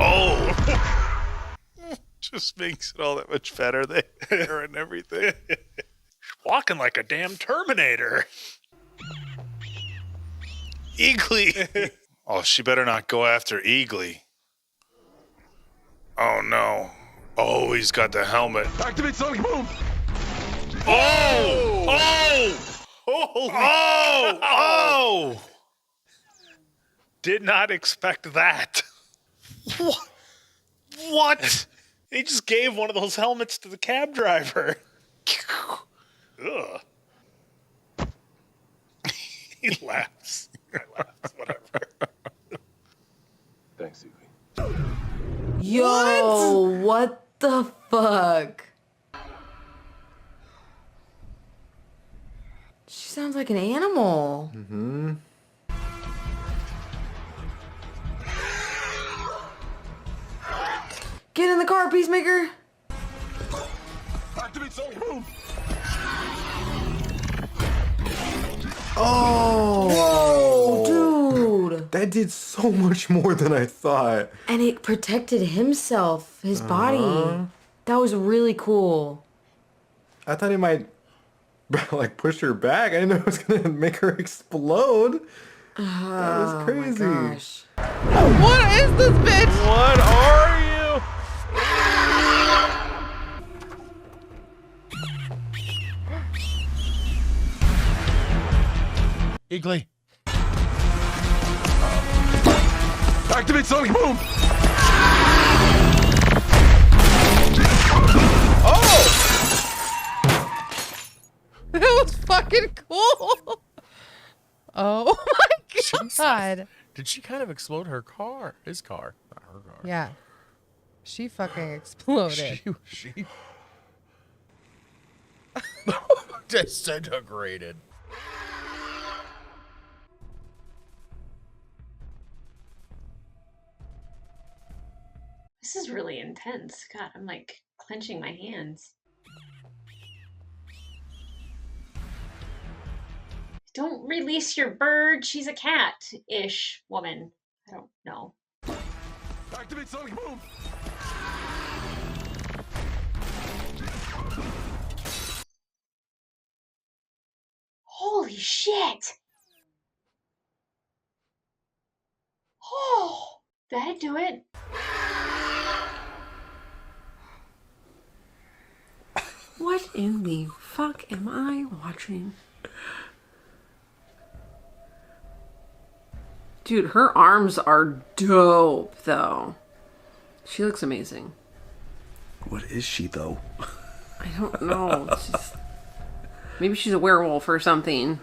Oh! Just makes it all that much better. The hair and everything. Walking like a damn Terminator. Eagly. Oh, she better not go after Eagly. Oh, no. Oh, he's got the helmet. Activate sonic boom! Oh! Oh! Holy oh! Did not expect that. What? He just gave one of those helmets to the cab driver. Ugh. He laughs. Whatever. Thanks, Eagly. Yo, what the fuck? She sounds like an animal. Mm-hmm. Get in the car, Peacemaker. Activate sonic boom! Oh! Whoa, dude. That did so much more than I thought. And it protected himself, his body. That was really cool. I thought it might like push her back. I didn't know it was gonna make her explode. That was crazy. Oh my gosh. What is this bitch? What are you? Eagly. Activate sonic boom! That was fucking cool. Oh my god. Did she kind of explode her car? His car, not her car. Yeah. She fucking exploded. She disintegrated. This is really intense. God, I'm like clenching my hands. Don't release your bird. She's a cat-ish woman. I don't know. Activate sonic boom! Holy shit! Oh, that'd do it. What in the fuck am I watching? Dude, her arms are dope, though. She looks amazing. What is she though? I don't know. Maybe she's a werewolf or something.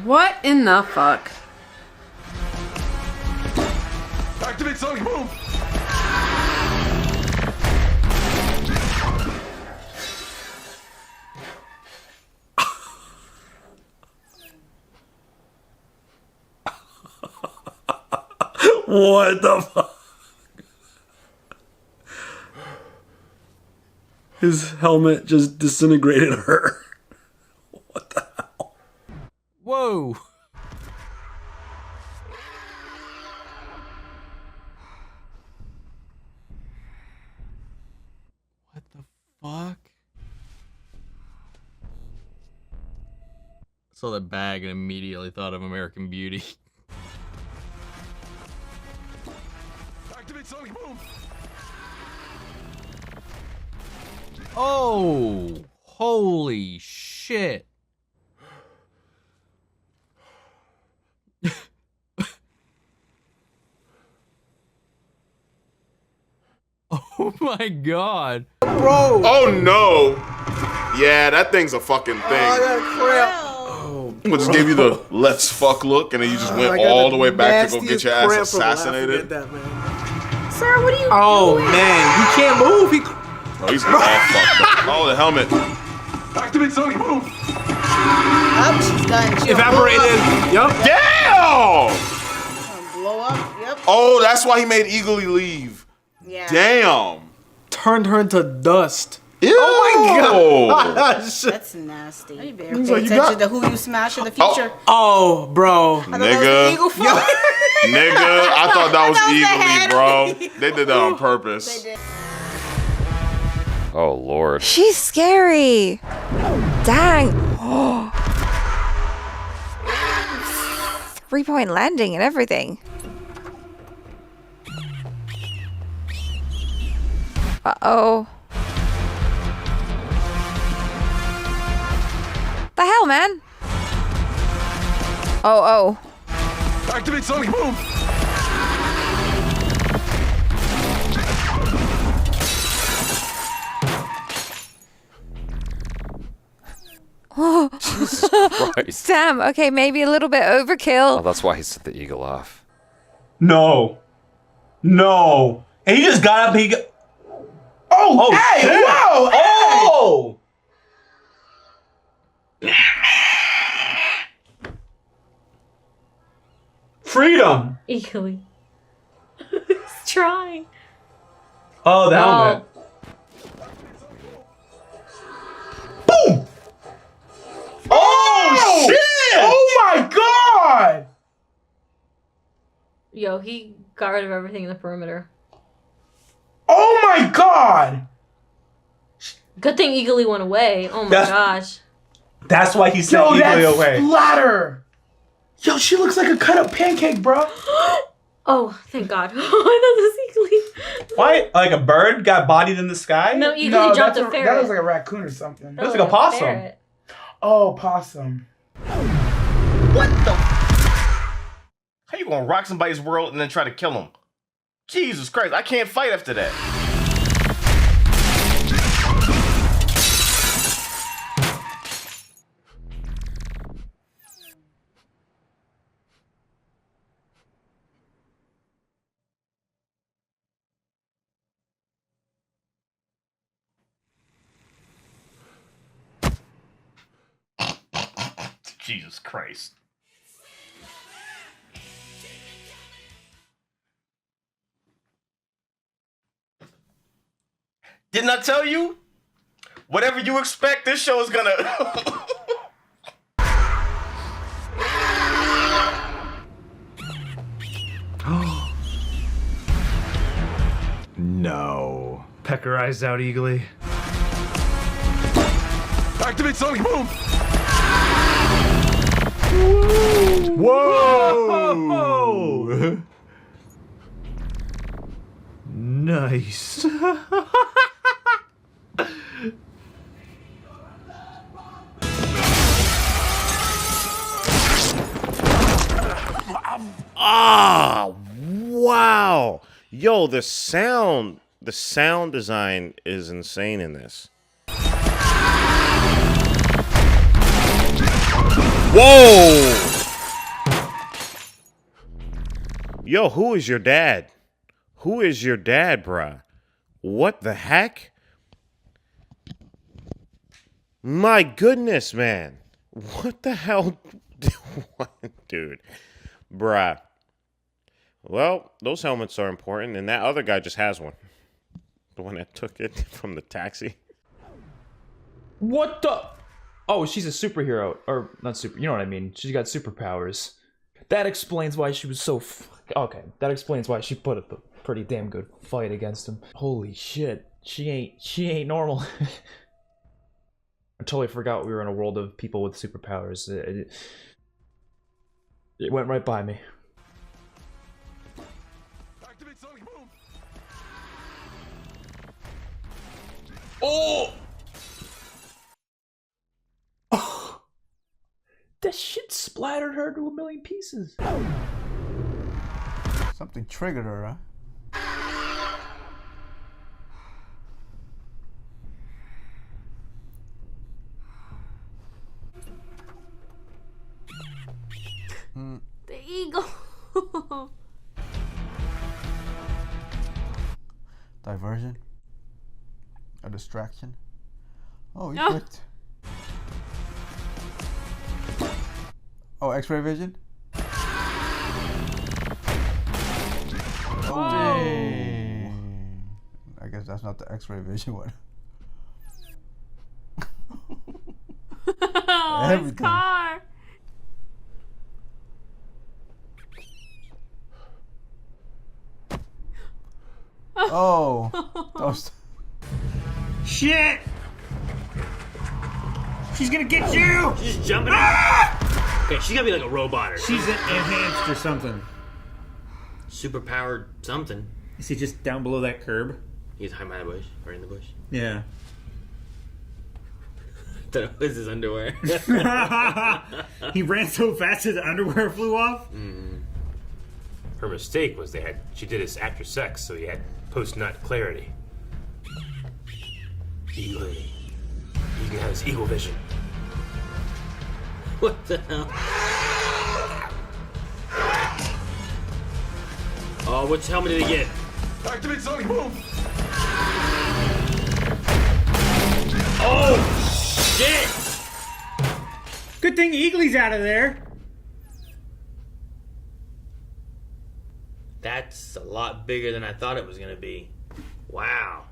What in the fuck? Activate sonic boom! What the fuck? His helmet just disintegrated her. What the hell? Whoa. What the fuck? I saw that bag and immediately thought of American Beauty. Activate sonic boom! Oh, holy shit. Oh my god. Bro! Oh no! Yeah, that thing's a fucking thing. Oh, I got a cramp. Oh, just gave you the let's fuck look, and then you just went all the way back to go get your ass assassinated. Sir, what are you Oh doing? man, he can't move. Oh, he's all fucked up. Oh, the helmet. Activate sonic boom! Up, she's done. She'll Evaporated. Yup. Damn! blow up. Yep. Oh, that's why he made Eagly leave. Yeah. Damn. Turned her into dust. Ew. Oh my gosh. That's nasty. You better He's pay like, you attention got- to who you smash in the future. Oh, bro. I thought that was the eagle Nigga. fly. Nigga, I thought that was That was the evilly, head. bro. They did that on purpose. Oh, Lord. She's scary. Dang. 3-point landing and everything. Uh-oh. The hell, man? Oh. Activate sonic boom. Oh. Jesus Christ. Damn, okay, maybe a little bit overkill. Oh, that's why he set the eagle off. No. No. And he just got up and he got... Oh, hey, shit. Whoa, oh! Freedom. Eagerly. He's trying. Oh, the helmet. Boom! Oh, shit! Oh my god! Yo, he got rid of everything in the perimeter. Oh my god! Good thing Eagerly went away. Oh my gosh. That's why he sent Eagerly away. Splatter. Yo, she looks like a cut up pancake, bro. Oh, thank God. I thought this was Eagerly. Why? Like a bird got bodied in the sky? No, Eagerly jumped a ferret. That looks like a raccoon or something. That looks like a possum. ferret. Oh, possum. What the? How you gonna rock somebody's world and then try to kill him? Jesus Christ, I can't fight after that. Jesus Christ. Didn't I tell you? Whatever you expect, this show is gonna... No. Peck her eyes out eagerly. Activate sonic boom. Whoa! Nice. Ah, wow. Yo, the sound design is insane in this. Whoa! Yo, who is your dad? Who is your dad, bruh? What the heck? My goodness, man. What the hell? Dude. Bruh. Well, those helmets are important, and that other guy just has one. The one that took it from the taxi. What the? Oh, she's a superhero. Or, not super, you know what I mean. She's got superpowers. That explains why she was so okay, that explains why she put up a pretty damn good fight against him. Holy shit. She ain't normal. I totally forgot we were in a world of people with superpowers. It went right by me. Activate sonic boom. Oh! That shit splattered her to a million pieces. Something triggered her, huh? The eagle. Diversion? A distraction? Oh, you No. clicked. Oh, X-ray vision? Oh. I guess that's not the X-ray vision one. Oh, his Everything. car. Oh. Those. Shit! She's gonna get you! She's just jumping. Okay, she's gotta be like a robot or something. She's enhanced or something. Super powered something. Is he just down below that curb? He's behind the bush, or in the bush. Yeah. That was his underwear. He ran so fast his underwear flew off? Her mistake was she did this after sex, so he had post-nut clarity. Eagle. You can have this eagle vision. What the hell? Oh, which helmet did he get? Activate sonic boom. Oh, shit! Good thing Eagly's out of there. That's a lot bigger than I thought it was gonna be. Wow.